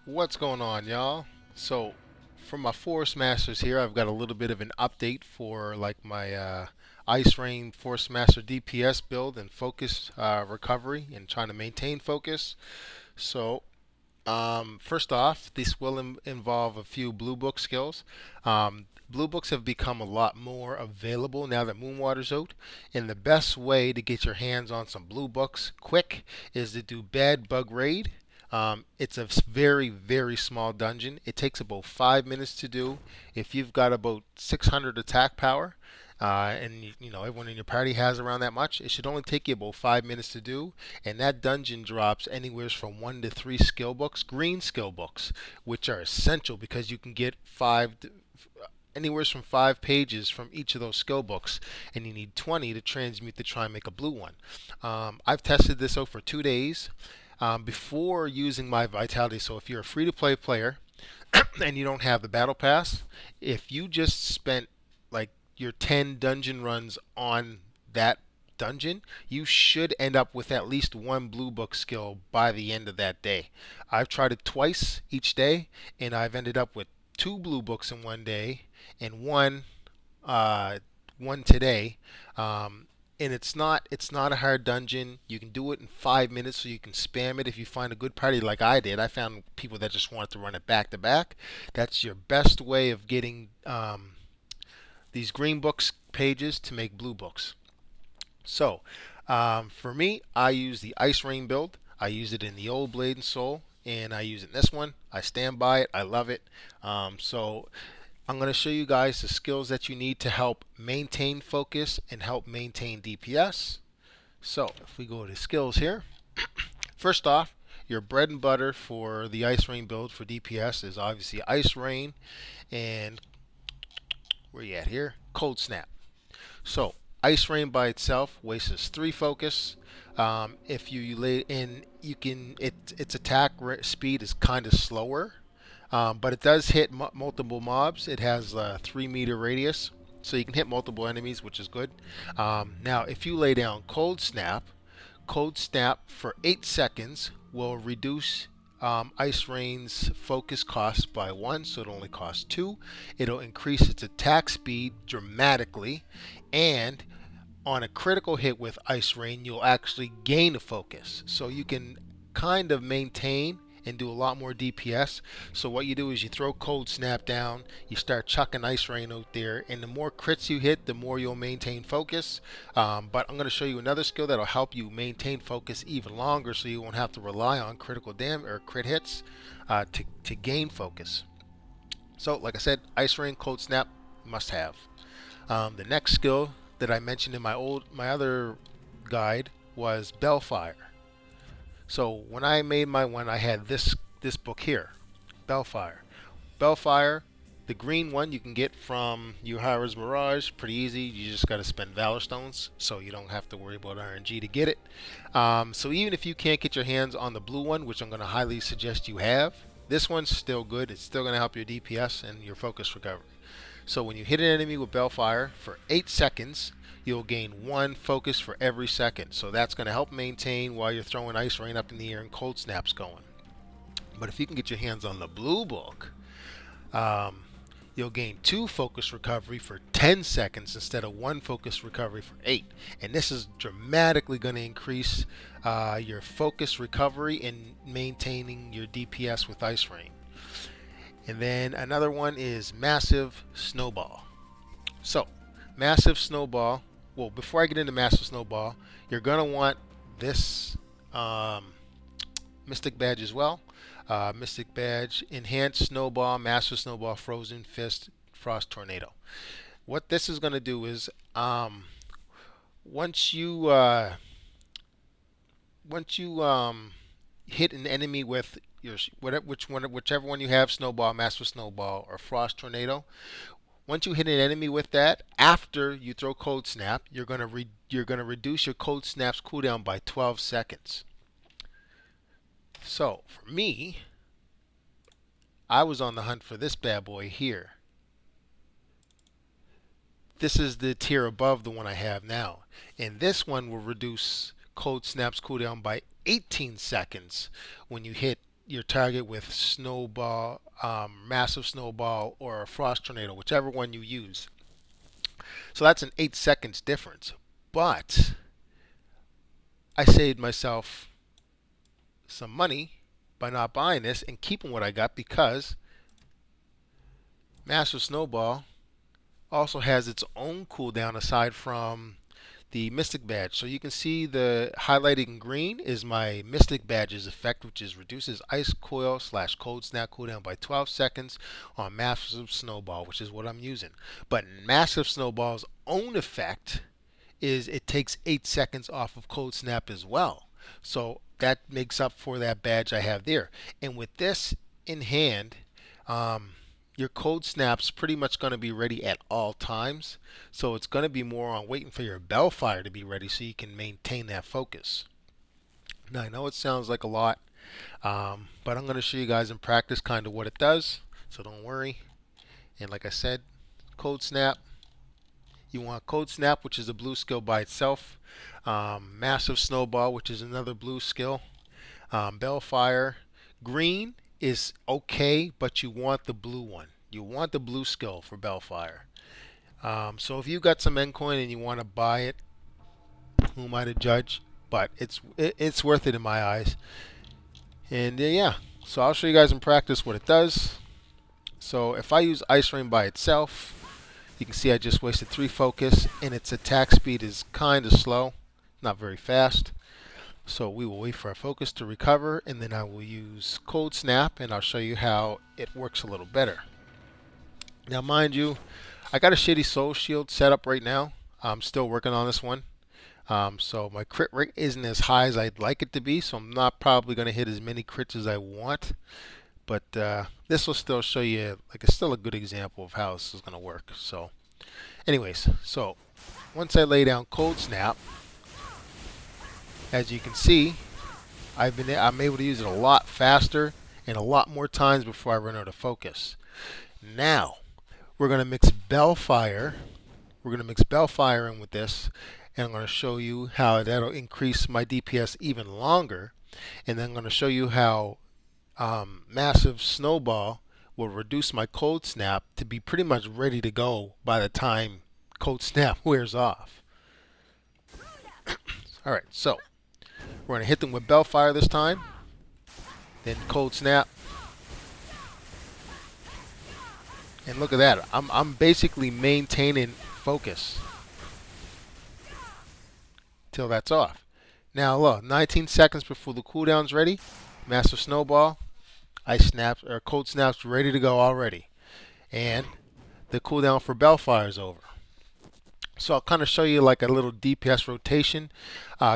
What's going on, y'all? So, for my Force Masters here, I've got a little bit of an update for like my Ice Rain Force Master DPS build and focus recovery and trying to maintain focus. So, first off, this will involve a few blue book skills. Blue books have become a lot more available now that Moonwater's out, and the best way to get your hands on some blue books quick is to do Bad Bug Raid. It's a very, very small dungeon. It takes about 5 minutes to do. If you've got about 600 attack power, and you know everyone in your party has around that much, it should only take you about 5 minutes to do. And that dungeon drops anywhere from 1 to 3 skill books, green skill books, which are essential because you can get anywhere from 5 pages from each of those skill books, and you need 20 to transmute to try and make a blue one. I've tested this out for 2 days before using my vitality. So if you're a free-to-play player and you don't have the battle pass, if you just spent like your 10 dungeon runs on that dungeon, you should end up with at least one blue book skill by the end of that day. I've tried it twice each day, and I've ended up with two blue books in one day and uh, one today. And it's not a hard dungeon. You can do it in 5 minutes, so you can spam it if you find a good party like I did. I found people that just wanted to run it back to back. That's your best way of getting these green books pages to make blue books. So, for me, I use the Ice Rain build. I use it in the old Blade and Soul, and I use it in this one. I stand by it. I love it. So, I'm going to show you guys the skills that you need to help maintain focus and help maintain DPS. So, if we go to skills here, first off, your bread and butter for the Ice Rain build for DPS is obviously Ice Rain and where you at here? Cold Snap. So Ice Rain by itself wastes 3 focus. If you lay in, you can its attack speed is kind of slower, but it does hit multiple mobs. It has a 3 meter radius, so you can hit multiple enemies, which is good. Now, if you lay down Cold Snap for 8 seconds will reduce Ice Rain's focus cost by 1, so it only costs 2. It'll increase its attack speed dramatically, and on a critical hit with Ice Rain, you'll actually gain a focus. So you can kind of maintain and do a lot more DPS. So what you do is you throw Cold Snap down, you start chucking Ice Rain out there, and the more crits you hit, the more you'll maintain focus. But I'm going to show you another skill that'll help you maintain focus even longer, so you won't have to rely on critical damage or crit hits to gain focus. So, like I said, Ice Rain, Cold Snap, must have. The next skill that I mentioned in my other guide was Bellfire. So when I made my one, I had this book here, Bellfire. Bellfire, the green one you can get from Yuhara's Mirage, pretty easy. You just got to spend Valor Stones, so you don't have to worry about RNG to get it. So even if you can't get your hands on the blue one, which I'm going to highly suggest you have, this one's still good. It's still going to help your DPS and your focus recovery. So when you hit an enemy with Bellfire for 8 seconds, you'll gain 1 focus for every second. So that's going to help maintain while you're throwing Ice Rain up in the air and Cold Snap's going. But if you can get your hands on the blue book, you'll gain 2 focus recovery for 10 seconds instead of 1 focus recovery for 8. And this is dramatically going to increase your focus recovery and maintaining your DPS with Ice Rain. And then another one is Massive Snowball. So, Massive Snowball. Well, before I get into Massive Snowball, you're going to want this Mystic Badge as well. Mystic Badge, Enhanced Snowball, Massive Snowball, Frozen Fist, Frost Tornado. What this is going to do is once you hit an enemy with your whichever one you have, Snowball, Master Snowball, or Frost Tornado. Once you hit an enemy with that, after you throw Cold Snap, you're gonna reduce your Cold Snap's cooldown by 12 seconds. So for me, I was on the hunt for this bad boy here. This is the tier above the one I have now, and this one will reduce Cold Snap's cooldown by 18 seconds when you hit your target with snowball, massive snowball, or a frost tornado, whichever one you use. So that's an 8 seconds difference. But I saved myself some money by not buying this and keeping what I got, because massive snowball also has its own cooldown aside from the Mystic Badge. So you can see the highlighted in green is my Mystic Badge's effect, which is reduces Ice Coil / Cold Snap cooldown by 12 seconds on Massive Snowball, which is what I'm using. But Massive Snowball's own effect is it takes 8 seconds off of Cold Snap as well. So that makes up for that badge I have there. And with this in hand, your Cold Snap's pretty much going to be ready at all times. So it's going to be more on waiting for your Bellfire to be ready so you can maintain that focus. Now I know it sounds like a lot, but I'm going to show you guys in practice kind of what it does. So don't worry. And like I said, Cold Snap. You want Cold Snap, which is a blue skill by itself. Massive Snowball, which is another blue skill. Bellfire. Green is okay, but you want the blue one. You want the blue skill for Bellfire. So if you got some N coin and you want to buy it, who am I to judge? But it's worth it in my eyes. And yeah, so I'll show you guys in practice what it does. So if I use Ice Rain by itself, you can see I just wasted 3 focus, and its attack speed is kind of slow, not very fast. So we will wait for our focus to recover, and then I will use Cold Snap, and I'll show you how it works a little better. Now mind you, I got a shitty Soul Shield set up right now. I'm still working on this one. So my crit rate isn't as high as I'd like it to be, so I'm not probably going to hit as many crits as I want. But this will still show you, like, it's still a good example of how this is going to work. So anyways, so once I lay down Cold Snap, as you can see, I'm able to use it a lot faster and a lot more times before I run out of focus. Now we're going to mix Bellfire. We're going to mix Bellfire in with this, and I'm going to show you how that'll increase my DPS even longer. And then I'm going to show you how Massive Snowball will reduce my Cold Snap to be pretty much ready to go by the time Cold Snap wears off. Alright, so we're going to hit them with Bellfire this time, then Cold Snap. And look at that, I'm basically maintaining focus till that's off. Now look, 19 seconds before the cooldown's ready, Massive Snowball, Ice Snaps, or Cold Snap's ready to go already. And the cooldown for Bellfire is over. So I'll kind of show you like a little DPS rotation.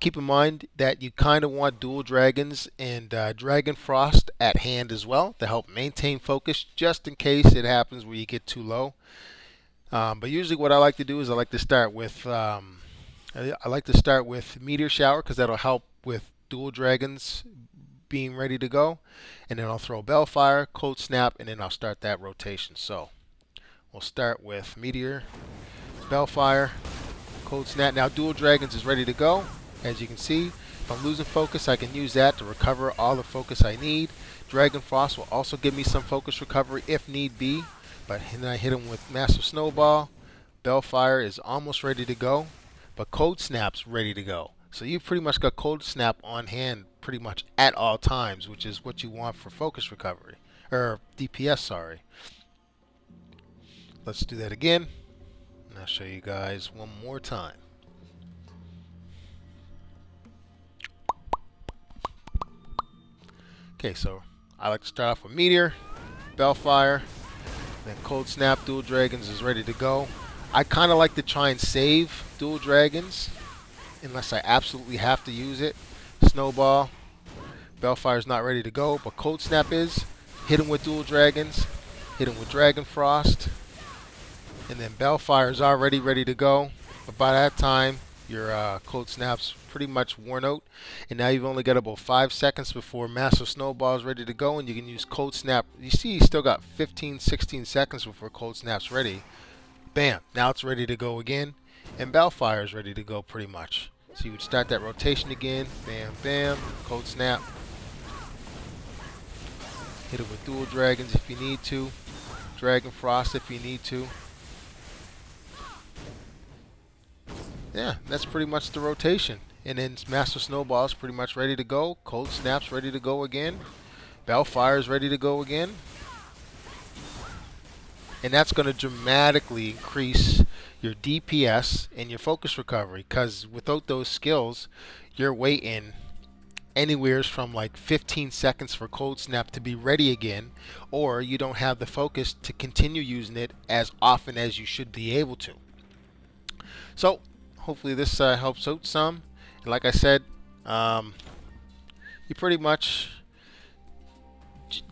Keep in mind that you kind of want Dual Dragons and Dragon Frost at hand as well to help maintain focus, just in case it happens where you get too low. But usually what I like to do is I like to start with Meteor Shower, because that'll help with Dual Dragons being ready to go. And then I'll throw Bellfire, Cold Snap, and then I'll start that rotation. So we'll start with Meteor, Bellfire, Cold Snap. Now Dual Dragons is ready to go. As you can see, if I'm losing focus, I can use that to recover all the focus I need. Dragon Frost will also give me some focus recovery if need be. But then I hit him with Massive Snowball. Bellfire is almost ready to go, but Cold Snap's ready to go. So you've pretty much got Cold Snap on hand pretty much at all times, which is what you want for focus recovery, or DPS, sorry. Let's do that again, and I'll show you guys one more time. Okay, so I like to start off with Meteor, Bellfire, then Cold Snap. Dual Dragons is ready to go. I kind of like to try and save Dual Dragons unless I absolutely have to use it. Snowball, Bellfire's not ready to go, but Cold Snap is. Hit him with Dual Dragons, hit him with Dragon Frost, and then Bellfire's already ready to go. But by that time, your Cold Snap's pretty much worn out, and now you've only got about 5 seconds before Massive Snowball is ready to go, and you can use Cold Snap. You see, you still got 15, 16 seconds before Cold Snap's ready. Bam! Now it's ready to go again, and Bellfire is ready to go pretty much. So you would start that rotation again. Bam, bam, Cold Snap. Hit it with dual dragons if you need to. Dragon Frost if you need to. Yeah, that's pretty much the rotation. And then Master Snowball's pretty much ready to go. Cold Snap's ready to go again. Bellfire's ready to go again. And that's going to dramatically increase your DPS and your focus recovery, because without those skills, you're waiting anywhere from like 15 seconds for Cold Snap to be ready again, or you don't have the focus to continue using it as often as you should be able to. So hopefully this helps out some. And like I said, you pretty much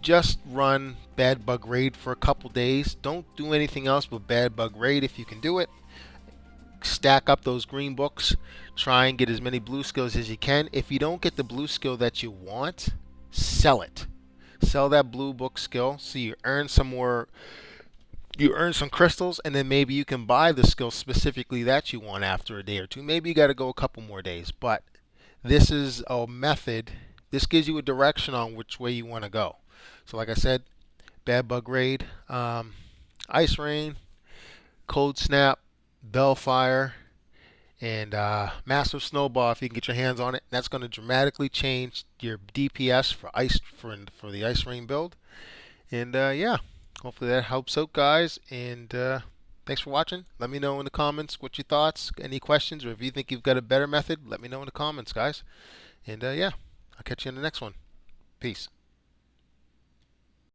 just run Bad Bug Raid for a couple days. Don't do anything else but Bad Bug Raid if you can do it. Stack up those green books. Try and get as many blue skills as you can. If you don't get the blue skill that you want, sell it. Sell that blue book skill so you earn some more. You earn some crystals, and then maybe you can buy the skill specifically that you want after a day or two. Maybe you got to go a couple more days, but this is a method. This gives you a direction on which way you want to go. So like I said, Bad Bug Raid, Ice Rain, Cold Snap, Bellfire, and Massive Snowball if you can get your hands on it. That's going to dramatically change your DPS for the Ice Rain build. And yeah, hopefully that helps out, guys. And thanks for watching. Let me know in the comments what your thoughts, any questions, or if you think you've got a better method, let me know in the comments, guys. And yeah, I'll catch you in the next one. Peace.